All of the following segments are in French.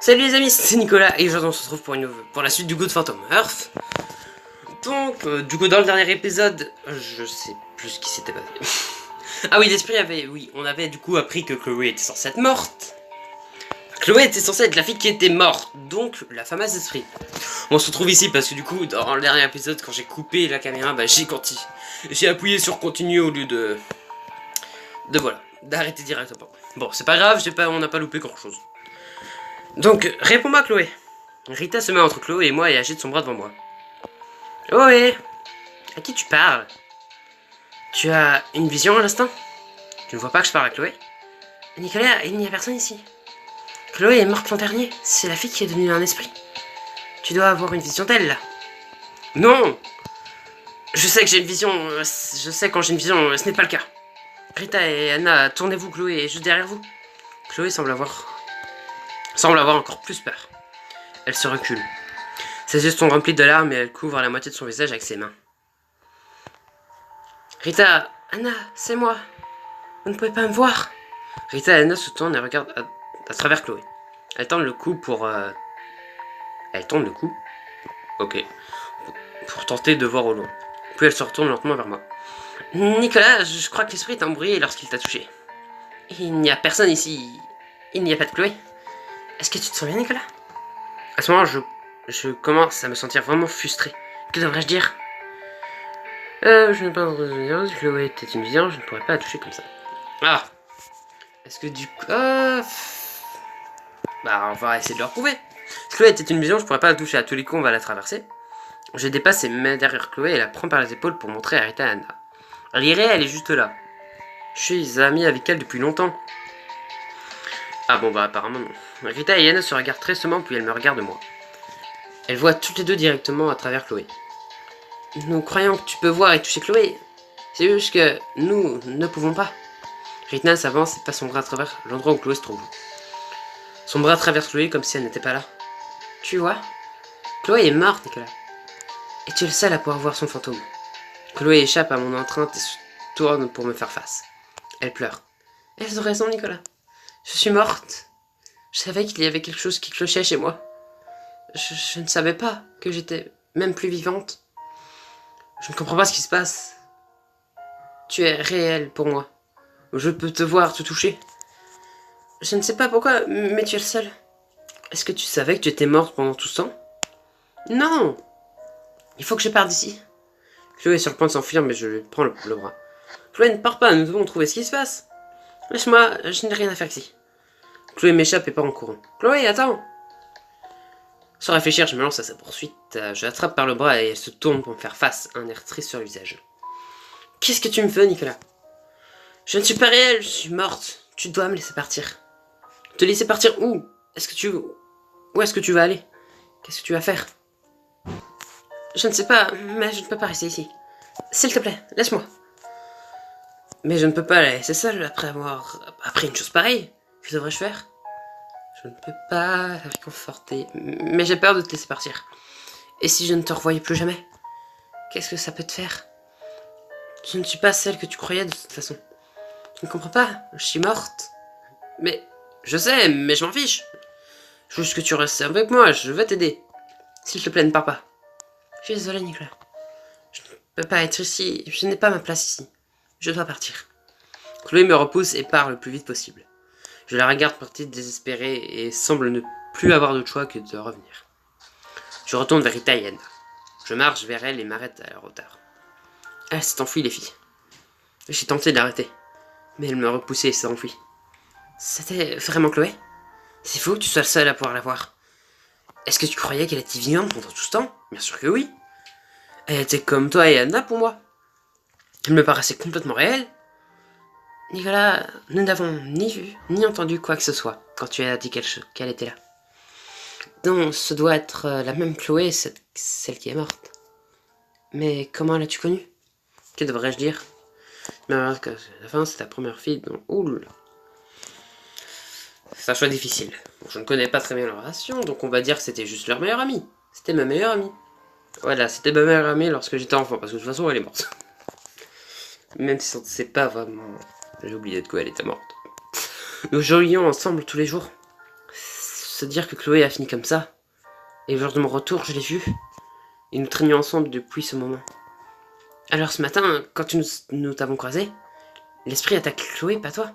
Salut les amis, c'est Nicolas et aujourd'hui on se retrouve pour la suite du Good Phantom Earth. Donc, du coup dans le dernier épisode, je sais plus ce qui s'était passé. Ah oui, on avait du coup appris que Chloé était censée être morte. Chloé était censée être la fille qui était morte, donc la fameuse esprit. On se retrouve ici parce que du coup dans le dernier épisode quand j'ai coupé la caméra, j'ai appuyé sur continue au lieu voilà, d'arrêter directement. Bon, c'est pas grave, on n'a pas loupé grand chose. Donc, réponds-moi, Chloé. Rita se met entre Chloé et moi et agite son bras devant moi. Oh, hé, à qui tu parles? Tu as une vision à l'instant? Tu ne vois pas que je parle à Chloé? Nicolas, il n'y a personne ici. Chloé est morte l'an dernier. C'est la fille qui est devenue un esprit. Tu dois avoir une vision d'elle, là. Non! Je sais que j'ai une vision. Je sais quand j'ai une vision, ce n'est pas le cas. Rita et Anna, tournez-vous, Chloé est juste derrière vous. Chloé semble avoir encore plus peur. Elle se recule. Ses yeux sont remplis de larmes et elle couvre la moitié de son visage avec ses mains. Rita, Anna, c'est moi. Vous ne pouvez pas me voir. Rita et Anna se tournent et regardent à travers Chloé. Elle tend le cou pour... Elle tend le cou? Ok. Pour tenter de voir au loin. Puis elle se retourne lentement vers moi. Nicolas, je crois que l'esprit t'a embrouillé lorsqu'il t'a touché. Il n'y a personne ici. Il n'y a pas de Chloé. Est-ce que tu te souviens, Nicolas? À ce moment, je commence à me sentir vraiment frustré. Que devrais-je dire? Je n'ai pas entendu dire. Chloé était une vision, je ne pourrais pas la toucher comme ça. Ah! Est-ce que du coup... Bah, on va essayer de le retrouver. Si Chloé était une vision, je pourrais pas la toucher. À tous les coups, on va la traverser. Je dépasse et me mets derrière Chloé et la prends par les épaules pour montrer à Rita et Anna. Elle irait, elle est juste là. Je suis amie avec elle depuis longtemps. Ah bon, bah apparemment non. Rita et Anna se regardent tristement, puis elles me regardent moi. Elles voient toutes les deux directement à travers Chloé. Nous croyons que tu peux voir et toucher Chloé. C'est juste que nous ne pouvons pas. Rita s'avance et passe son bras à travers l'endroit où Chloé se trouve. Son bras traverse Chloé comme si elle n'était pas là. Tu vois, Chloé est morte, Nicolas. Et tu es le seul à pouvoir voir son fantôme. Chloé échappe à mon entrainte et se tourne pour me faire face. Elle pleure. Elles ont raison, Nicolas. Je suis morte. Je savais qu'il y avait quelque chose qui clochait chez moi. Je ne savais pas que j'étais même plus vivante. Je ne comprends pas ce qui se passe. Tu es réel pour moi. Je peux te voir, te toucher. Je ne sais pas pourquoi, mais tu es le seul. Est-ce que tu savais que tu étais morte pendant tout ce temps? Non! Il faut que je parte d'ici. Chloé est sur le point de s'enfuir, mais je lui prends le bras. Chloé, ne pars pas, nous devons trouver ce qui se passe. Laisse-moi, je n'ai rien à faire ici. Chloé m'échappe et part en courant. Chloé, attends! Sans réfléchir, je me lance à sa poursuite. Je l'attrape par le bras et elle se tourne pour me faire face, un air triste sur le visage. Qu'est-ce que tu me veux, Nicolas? Je ne suis pas réelle, je suis morte. Tu dois me laisser partir. Te laisser partir où? Où est-ce que tu vas aller? Qu'est-ce que tu vas faire? Je ne sais pas, mais je ne peux pas rester ici. S'il te plaît, laisse-moi. Mais je ne peux pas la laisser seule après avoir appris une chose pareille. Que devrais-je faire? Je ne peux pas la réconforter, mais j'ai peur de te laisser partir. Et si je ne te revoyais plus jamais? Qu'est-ce que ça peut te faire? Je ne suis pas celle que tu croyais de toute façon. Tu ne comprends pas? Je suis morte. Mais... Je sais, mais je m'en fiche. Je veux juste que tu restes avec moi, je veux t'aider. S'il te plaît, ne pars pas. Je suis désolée, Nicolas. Je ne peux pas être ici, je n'ai pas ma place ici. Je dois partir. Chloé me repousse et part le plus vite possible. Je la regarde partir désespérée et semble ne plus avoir d'autre choix que de revenir. Je retourne vers Rita et Anna. Je marche vers elle et m'arrête à leur hauteur. Elle s'est enfuie, les filles. J'ai tenté de l'arrêter, mais elle me repoussait et s'est enfuie. C'était vraiment Chloé? C'est fou que tu sois le seul à pouvoir la voir. Est-ce que tu croyais qu'elle était vivante pendant tout ce temps? Bien sûr que oui. Elle était comme toi et Anna pour moi. Elle me paraissait complètement réelle. Nicolas, nous n'avons ni vu, ni entendu quoi que ce soit quand tu as dit qu'elle était là. Donc, ce doit être la même Chloé, celle qui est morte. Mais comment l'as-tu connue? Que devrais-je dire? Mais alors que la fin, c'est ta première fille, donc... Oula. C'est un choix difficile. Bon, je ne connais pas très bien leur relation, donc on va dire que c'était juste leur meilleure amie. C'était ma meilleure amie. Voilà, c'était ma meilleure amie lorsque j'étais enfant, parce que de toute façon, elle est morte. Même si on ne sait pas vraiment... J'ai oublié de quoi elle était morte. Nous jouions ensemble tous les jours. se dire que Chloé a fini comme ça. Et le jour de mon retour, je l'ai vue. Et nous traînions ensemble depuis ce moment. Alors ce matin, quand nous t'avons croisés, l'esprit attaque Chloé, pas toi.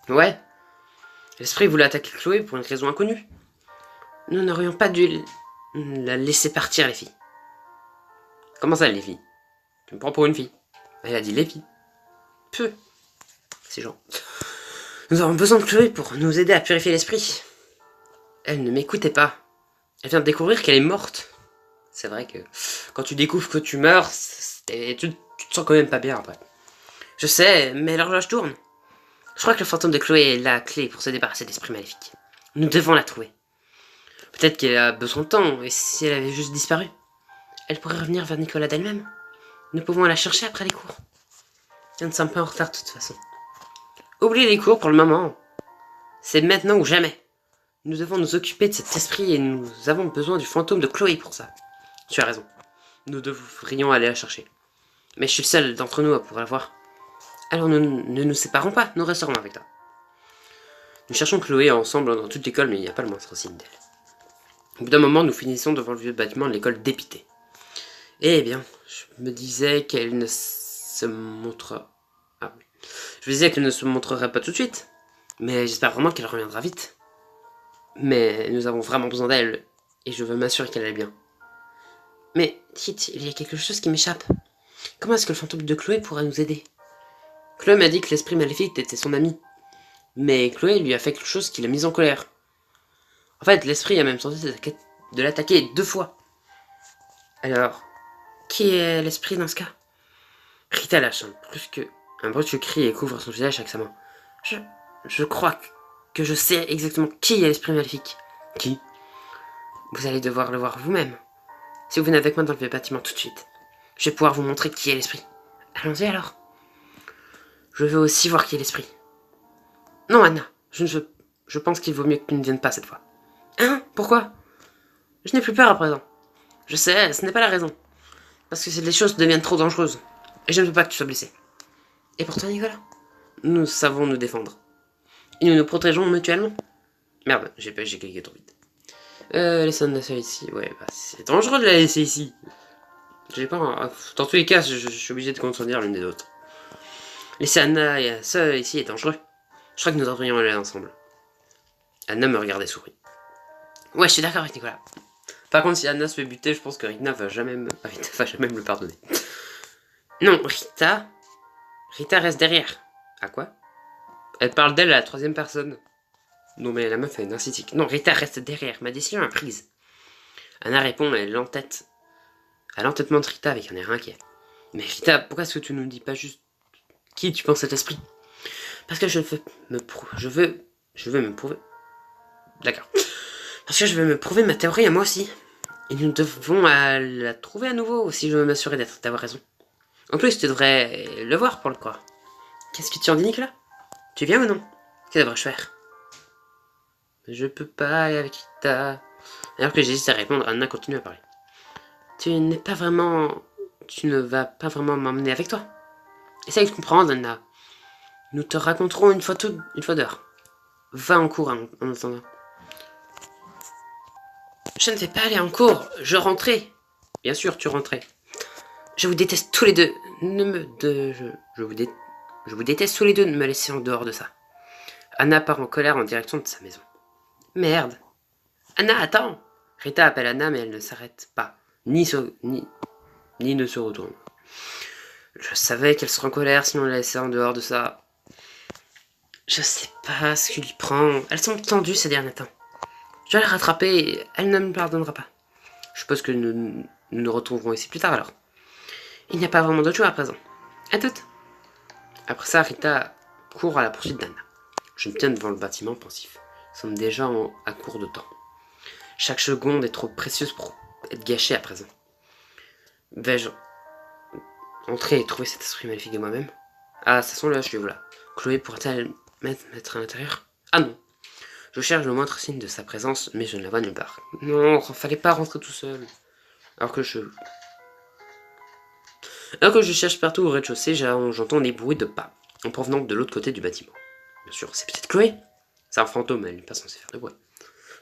Ouais. L'esprit voulait attaquer Chloé pour une raison inconnue. Nous n'aurions pas dû la laisser partir, les filles. Comment ça, les filles? Tu me prends pour une fille? Elle a dit les filles. Peu. Ces gens. Nous avons besoin de Chloé pour nous aider à purifier l'esprit. Elle ne m'écoutait pas. Elle vient de découvrir qu'elle est morte. C'est vrai que quand tu découvres que tu meurs, tu te sens quand même pas bien après. Je sais, mais l'horloge tourne. Je crois que le fantôme de Chloé est la clé pour se débarrasser de l'esprit maléfique. Nous devons la trouver. Peut-être qu'elle a besoin de temps, et si elle avait juste disparu, elle pourrait revenir vers Nicolas d'elle-même. Nous pouvons la chercher après les cours. Nous ne sommes pas en retard de toute façon. Oubliez les cours pour le moment. C'est maintenant ou jamais. Nous devons nous occuper de cet esprit et nous avons besoin du fantôme de Chloé pour ça. Tu as raison. Nous devrions aller la chercher. Mais je suis le seul d'entre nous à pouvoir la voir. Alors ne nous séparons pas, nous resterons avec toi. Nous cherchons Chloé ensemble dans toute l'école, mais il n'y a pas le moindre signe d'elle. Au bout d'un moment, nous finissons devant le vieux bâtiment de l'école dépité. Eh bien, je me disais qu'elle ne se montrera... Ah oui. Je me disais qu'elle ne se montrerait pas tout de suite. Mais j'espère vraiment qu'elle reviendra vite. Mais nous avons vraiment besoin d'elle, et je veux m'assurer qu'elle est bien. Mais, Kit, il y a quelque chose qui m'échappe. Comment est-ce que le fantôme de Chloé pourrait nous aider? Chloé m'a dit que l'esprit maléfique était son ami. Mais Chloé lui a fait quelque chose qui l'a mise en colère. En fait, l'esprit a même tenté de l'attaquer 2 fois. Alors, qui est l'esprit dans ce cas? Rita lâche un brusque cri et couvre son visage avec sa main. Je crois que je sais exactement qui est l'esprit maléfique. Qui? Vous allez devoir le voir vous-même. Si vous venez avec moi dans le vieux bâtiment tout de suite, je vais pouvoir vous montrer qui est l'esprit. Allons-y alors. Je veux aussi voir qui est l'esprit. Non, Anna, je pense qu'il vaut mieux que tu ne viennes pas cette fois. Hein? Pourquoi? Je n'ai plus peur à présent. Je sais, ce n'est pas la raison. Parce que les choses deviennent trop dangereuses. Et je ne veux pas que tu sois blessé. Et pour toi, Nicolas? Nous savons nous défendre. Et nous nous protégeons mutuellement. Merde, j'ai cliqué trop vite. Laissez Anna seule ici. Ouais, bah c'est dangereux de la laisser ici. J'ai pas... Dans tous les cas, je suis obligé de contredire l'une des autres. Laisser Anna seule ici est dangereux. Je crois que nous devrions aller ensemble. Anna me regardait sourire. Ouais, je suis d'accord avec Nicolas. Par contre, si Anna se fait buter, je pense que Rita va jamais me le pardonner. Non, Rita reste derrière. À quoi? Elle parle d'elle à la 3e personne. Non mais la meuf est narcissique. Non, Rita reste derrière. Ma décision est prise. Anna répond à l'entêtement de Rita avec un air inquiet. Mais Rita, pourquoi est-ce que tu nous dis pas juste qui tu penses cet esprit? Parce que je veux me prouver. D'accord. Parce que je veux me prouver ma théorie à moi aussi. Et nous devons la trouver à nouveau si je veux m'assurer d'avoir raison. En plus, tu devrais le voir pour le croire. Qu'est-ce que tu en dis, Nicolas? Tu viens ou non? Que devrais-je faire? Je peux pas aller avec Rita. Alors que j'hésite à répondre, Anna continue à parler. Tu ne vas pas vraiment m'emmener avec toi. Essaye de comprendre, Anna. Nous te raconterons une fois d'heure. Va en cours en attendant. Je ne vais pas aller en cours, je rentrais. Bien sûr, tu rentrais. Je vous déteste tous les deux. Je vous déteste tous les deux de me laisser en dehors de ça. Anna part en colère en direction de sa maison. Merde. Anna, attends. Rita appelle Anna, mais elle ne s'arrête pas. Ni ne se retourne. Je savais qu'elle serait en colère si on la laissait en dehors de ça. Je sais pas ce qui lui prend. Elles sont tendues ces derniers temps. Je dois la rattraper et elle ne me pardonnera pas. Je suppose que nous nous retrouverons ici plus tard alors. Il n'y a pas vraiment d'autre choix à présent. À toutes. Après ça, Rita court à la poursuite d'Anna. Je me tiens devant le bâtiment pensif. Nous sommes déjà à court de temps. Chaque seconde est trop précieuse pour être gâchée à présent. Vais-je entrer et trouver cet esprit maléfique de moi-même? Ah, ça sent le HV, voilà. Chloé pourrait-elle mettre à l'intérieur? Ah non. Je cherche le moindre signe de sa présence, mais je ne la vois nulle part. Non, fallait pas rentrer tout seul. Alors que je cherche partout au rez-de-chaussée, j'entends des bruits de pas, en provenant de l'autre côté du bâtiment. Bien sûr, c'est peut-être Chloé. C'est un fantôme, elle n'est pas censée faire de bruit.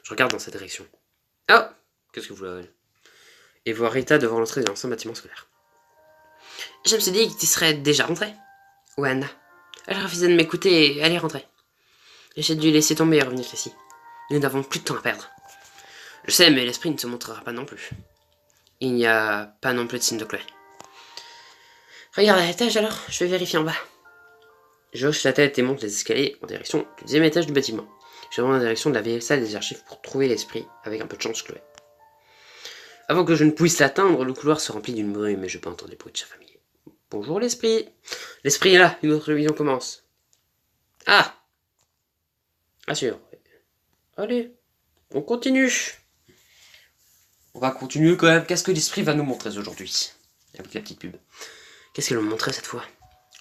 Je regarde dans cette direction. Oh! Qu'est-ce que vous voulez? Et voir Rita devant l'entrée de l'ancien bâtiment scolaire. Je me suis dit que tu serais déjà rentrée. Ou Anna. Elle refusait de m'écouter et elle est rentrée. J'ai dû laisser tomber et revenir ici. Nous n'avons plus de temps à perdre. Je sais, mais l'esprit ne se montrera pas non plus. Il n'y a pas non plus de signe de Chloé. Regarde à l'étage alors, je vais vérifier en bas. Je hoche la tête et monte les escaliers en direction du 10e étage du bâtiment. Je vais en direction de la vieille salle des archives pour trouver l'esprit, avec un peu de chance Chloé. Avant que je ne puisse l'atteindre, le couloir se remplit d'une brume mais je peux entendre les bruits de sa famille. Bonjour l'esprit. L'esprit est là, une autre vision commence. Ah! Assure. Allez, on continue. On va continuer quand même. Qu'est-ce que l'esprit va nous montrer aujourd'hui? Avec la petite pub. Qu'est-ce qu'elle va me montrer cette fois?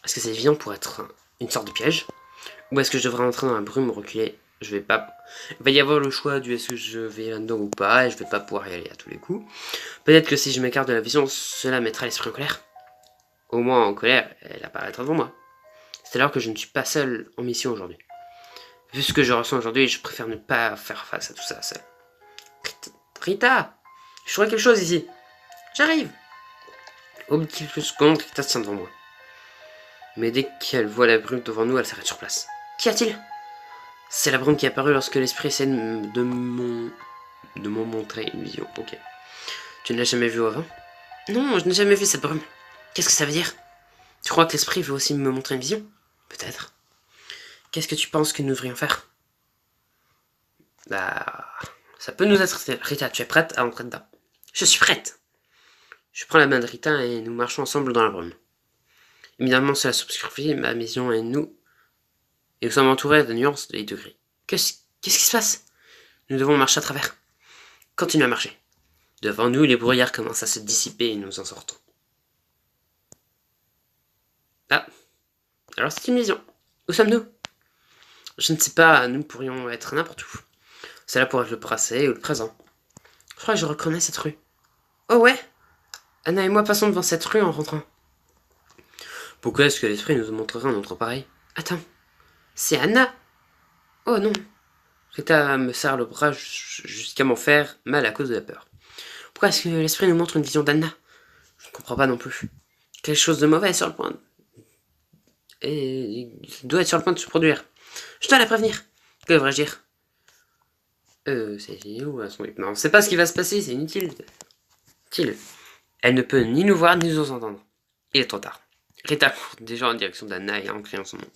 Est-ce que c'est évident pour être une sorte de piège? Ou est-ce que je devrais entrer dans la brume, reculer? Je vais pas... Il va y avoir le choix du est-ce que je vais là-dedans ou pas, et je vais pas pouvoir y aller à tous les coups. Peut-être que si je m'écarte de la vision, cela mettra l'esprit en colère. Au moins en colère, elle apparaîtra devant moi. C'est alors que je ne suis pas seul en mission aujourd'hui. Vu ce que je ressens aujourd'hui, je préfère ne pas faire face à tout ça seul. Rita! Je trouve quelque chose ici. J'arrive! Au bout de quelques secondes, Rita se tient devant moi. Mais dès qu'elle voit la brume devant nous, elle s'arrête sur place. Qu'y a-t-il? C'est la brume qui est apparue lorsque l'esprit essaie de m'en montrer une vision. Ok. Tu ne l'as jamais vue avant? Non, je n'ai jamais vu cette brume. Qu'est-ce que ça veut dire? Tu crois que l'esprit veut aussi me montrer une vision? Peut-être. Qu'est-ce que tu penses que nous devrions faire? Bah... Ça peut nous être... Rita, tu es prête à entrer dedans? Je suis prête! Je prends la main de Rita et nous marchons ensemble dans la brume. Évidemment, cela s'obscurcit ma vision et nous sommes entourés de nuances et de gris. Qu'est-ce qui se passe? Nous devons marcher à travers. Continue à marcher. Devant nous, les brouillards commencent à se dissiper et nous en sortons. Ah, alors c'est une vision. Où sommes-nous? Je ne sais pas, nous pourrions être n'importe où. Cela pourrait être le passé ou le présent. Je crois que je reconnais cette rue. Oh ouais? Anna et moi passons devant cette rue en rentrant. Pourquoi est-ce que l'esprit nous montrerait un autre pareil? Attends, c'est Anna? Oh non. Rita me serre le bras jusqu'à m'en faire mal à cause de la peur. Pourquoi est-ce que l'esprit nous montre une vision d'Anna? Je ne comprends pas non plus. Quelque chose de mauvais est sur le point et il doit être sur le point de se produire. Je dois la prévenir. Que devrais-je dire? C'est où à son... Non, on sait pas ce qui va se passer, c'est inutile. Elle ne peut ni nous voir ni nous entendre. Il est trop tard. Rita court déjà en direction d'Anna et en criant son nom.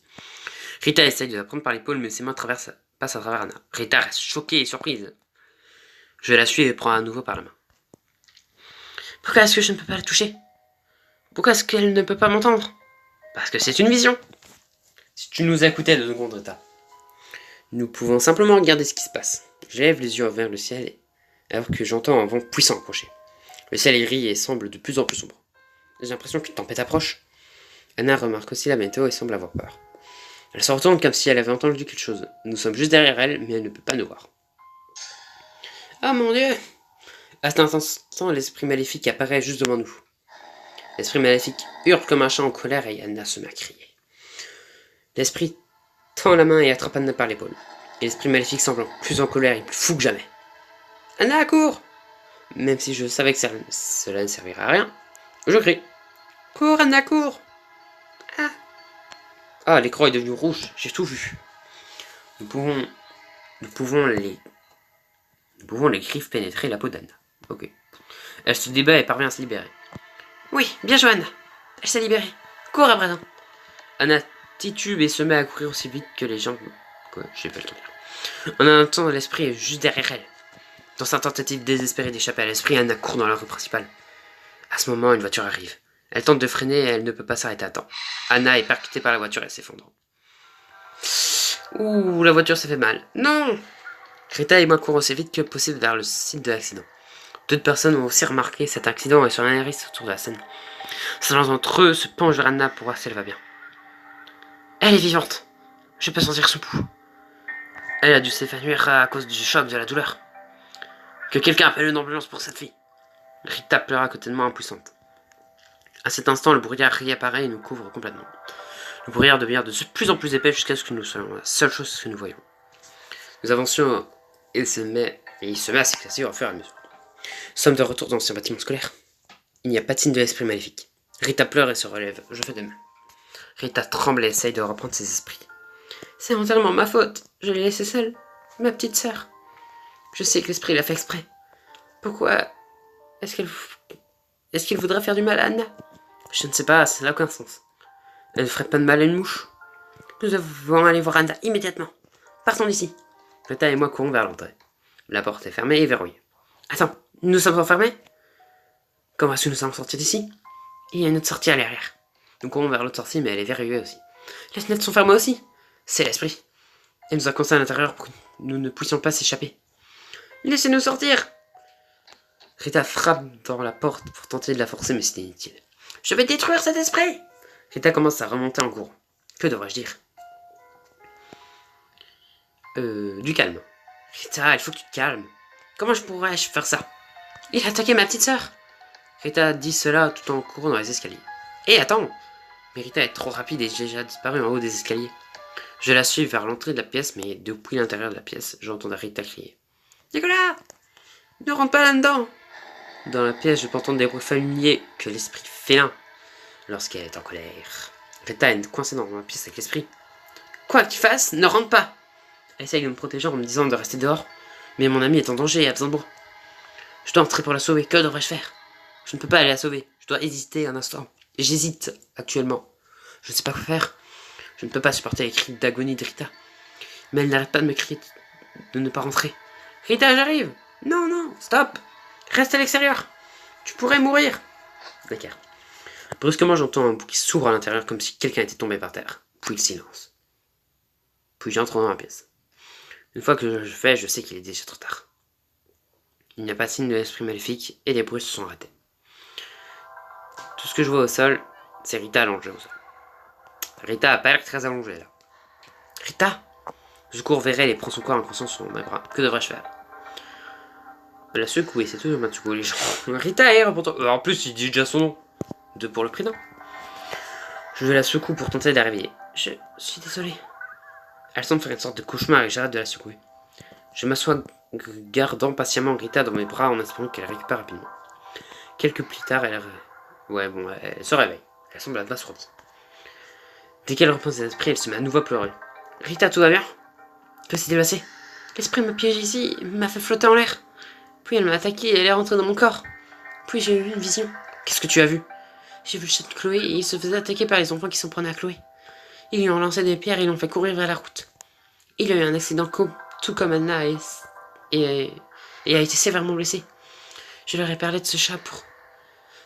Rita essaye de la prendre par l'épaule, mais ses mains passent à travers Anna. Rita reste choquée et surprise. Je la suis et prends à nouveau par la main. Pourquoi est-ce que je ne peux pas la toucher? Pourquoi est-ce qu'elle ne peut pas m'entendre? Parce que c'est une vision. Si tu nous écoutais 2 secondes, Rita. Nous pouvons simplement regarder ce qui se passe. Je lève les yeux vers le ciel alors que j'entends un vent puissant approcher. Le ciel est gris et semble de plus en plus sombre. J'ai l'impression qu'une tempête approche. Anna remarque aussi la météo et semble avoir peur. Elle se retourne comme si elle avait entendu quelque chose. Nous sommes juste derrière elle, mais elle ne peut pas nous voir. Oh mon Dieu! À cet instant, l'esprit maléfique apparaît juste devant nous. L'esprit maléfique hurle comme un chat en colère et Anna se met à crier. L'esprit tend la main et attrape Anna par l'épaule. Et l'esprit maléfique semble plus en colère et plus fou que jamais. Anna, cours! Même si je savais que cela ne servirait à rien, je crie. Cours, Anna, cours! Ah! Ah, l'écran est devenu rouge, j'ai tout vu. Nous pouvons les griffes pénétrer la peau d'Anna. Ok. Elle se débat et parvient à se libérer. Oui, bien joué, Anna. Elle s'est libérée. Cours à présent. Anna titube et se met à courir aussi vite que les jambes. Quoi, j'ai pas le temps de dire. En un temps, l'esprit est juste derrière elle. Dans sa tentative désespérée d'échapper à l'esprit, Anna court dans la rue principale. À ce moment, une voiture arrive. Elle tente de freiner et elle ne peut pas s'arrêter à temps. Anna est percutée par la voiture et s'effondre. Ouh, la voiture s'est fait mal. Non! Rita et moi courons aussi vite que possible vers le site de l'accident. D'autres personnes ont aussi remarqué cet accident et sont analystes autour de la scène. Certains d'entre eux se penchent vers Anna pour voir si elle va bien. Elle est vivante. Je peux sentir son pouls. Elle a dû s'évanouir à cause du choc de la douleur. Que quelqu'un appelle une ambulance pour cette fille. Rita pleure à côté de moi impuissante. À cet instant, le brouillard réapparaît et nous couvre complètement. Le brouillard devient de plus en plus épais jusqu'à ce que nous soyons la seule chose que nous voyons. Nous avancions Et il se met à s'éclaircir au fur et à mesure. Nous sommes de retour dans l'ancien bâtiment scolaire. Il n'y a pas de signe de l'esprit maléfique. Rita pleure et se relève. Je fais de même. Rita tremble et essaye de reprendre ses esprits. C'est entièrement ma faute. Je l'ai laissée seule. Ma petite sœur. Je sais que l'esprit l'a fait exprès. Pourquoi est-ce qu'il voudrait faire du mal à Anna? Je ne sais pas, ça n'a aucun sens. Elle ne ferait pas de mal à une mouche. Nous devons aller voir Anna immédiatement. Partons d'ici. Rita et moi courons vers l'entrée. La porte est fermée et verrouillée. Attends, nous sommes enfermés? Comment est-ce que nous sommes sortis d'ici? Il y a une autre sortie à l'arrière. Nous courons vers l'autre sortie, mais elle est verrouillée aussi. Les fenêtres sont fermées aussi. C'est l'esprit. Elle nous a coincés à l'intérieur pour que nous ne puissions pas s'échapper. Laissez-nous sortir! Rita frappe dans la porte pour tenter de la forcer, mais c'est inutile. Je vais détruire cet esprit! Rita commence à remonter en courant. Que devrais-je dire? Du calme. Rita, il faut que tu te calmes. Comment pourrais-je faire ça? Il a attaqué ma petite sœur! Rita dit cela tout en courant dans les escaliers. Hé, attends! Mais Rita est trop rapide et j'ai déjà disparu en haut des escaliers. Je la suis vers l'entrée de la pièce, mais depuis l'intérieur de la pièce, j'entends Rita crier. Nicolas! Ne rentre pas là-dedans! Dans la pièce, je peux entendre des bruits familiers que l'esprit félin lorsqu'elle est en colère. Rita est coincée dans la pièce avec l'esprit. Quoi que tu fasses, ne rentre pas! Elle essaye de me protéger en me disant de rester dehors, mais mon ami est en danger et a besoin de moi. Je dois entrer pour la sauver, que devrais-je faire? Je ne peux pas aller la sauver, je dois hésiter un instant. J'hésite actuellement. Je ne sais pas quoi faire. Je ne peux pas supporter les cris d'agonie de Rita. Mais elle n'arrête pas de me crier de ne pas rentrer. Rita, j'arrive! Non, non, stop! Reste à l'extérieur! Tu pourrais mourir! D'accord. Brusquement, j'entends un bruit qui s'ouvre à l'intérieur comme si quelqu'un était tombé par terre. Puis le silence. Puis j'entre dans la pièce. Une fois que je fais, je sais qu'il est déjà trop tard. Il n'y a pas de signe de l'esprit maléfique et les bruits se sont arrêtés. Tout ce que je vois au sol, c'est Rita allongée au sol. Rita a pas l'air très allongée là. Rita! Je cours vers elle et prends son corps inconscient sur mes bras. Que devrais-je faire? La secouer, c'est toujours mal de secouer les gens. Rita est pourtant. En plus, il dit déjà son nom. Deux pour le prénom. Je la secoue pour tenter de la réveiller. Je suis désolé. Elle semble faire une sorte de cauchemar et j'arrête de la secouer. Je m'assois gardant patiemment Rita dans mes bras en espérant qu'elle récupère rapidement. Quelques plus tard, elle se réveille. Elle semble abasourdie. Dès qu'elle reprend ses esprits, elle se met à nouveau à pleurer. Rita, tout va bien? Que s'est-il passé? L'esprit m'a piégé ici, m'a fait flotter en l'air. Puis elle m'a attaqué et elle est rentrée dans mon corps. Puis j'ai eu une vision. Qu'est-ce que tu as vu? J'ai vu le chat de Chloé et il se faisait attaquer par les enfants qui s'en prenaient à Chloé. Ils lui ont lancé des pierres et l'ont fait courir vers la route. Il a eu un accident tout comme Anna et a été sévèrement blessé. Je leur ai parlé de ce chat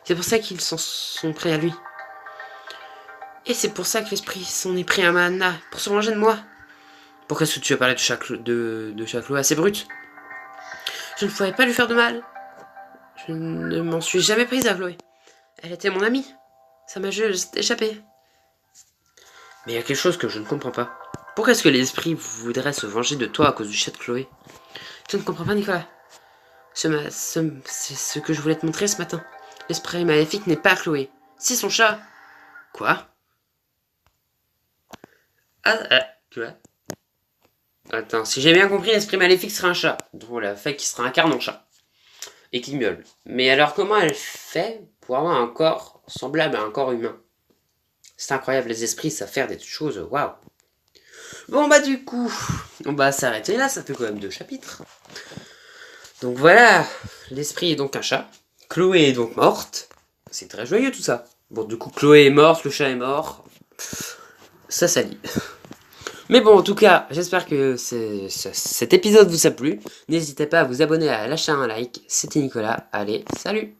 C'est pour ça qu'ils s'en sont pris à lui. Et c'est pour ça que l'esprit s'en est pris à Anna, pour se venger de moi. Pourquoi est-ce que tu as parlé de chat Chloé assez brute? Je ne pourrais pas lui faire de mal. Je ne m'en suis jamais prise à Chloé. Elle était mon amie. Ça m'a juste échappé. Mais il y a quelque chose que je ne comprends pas. Pourquoi est-ce que l'esprit voudrait se venger de toi à cause du chat de Chloé? Je ne comprends pas, Nicolas. C'est ce que je voulais te montrer ce matin. L'esprit maléfique n'est pas Chloé. C'est son chat. Quoi? Tu vois? Attends, si j'ai bien compris, l'esprit maléfique sera un chat. D'où la fait qu'il sera incarné en chat. Et qu'il miaule. Mais alors, comment elle fait pour avoir un corps semblable à un corps humain? C'est incroyable, les esprits savent faire des choses, waouh. Bon bah du coup, on va s'arrêter là, ça fait quand même 2 chapitres. Donc voilà, l'esprit est donc un chat. Chloé est donc morte. C'est très joyeux tout ça. Bon du coup, Chloé est morte, le chat est mort. Ça salit. Mais bon, en tout cas, j'espère que cet épisode vous a plu. N'hésitez pas à vous abonner, à lâcher un like. C'était Nicolas. Allez, salut!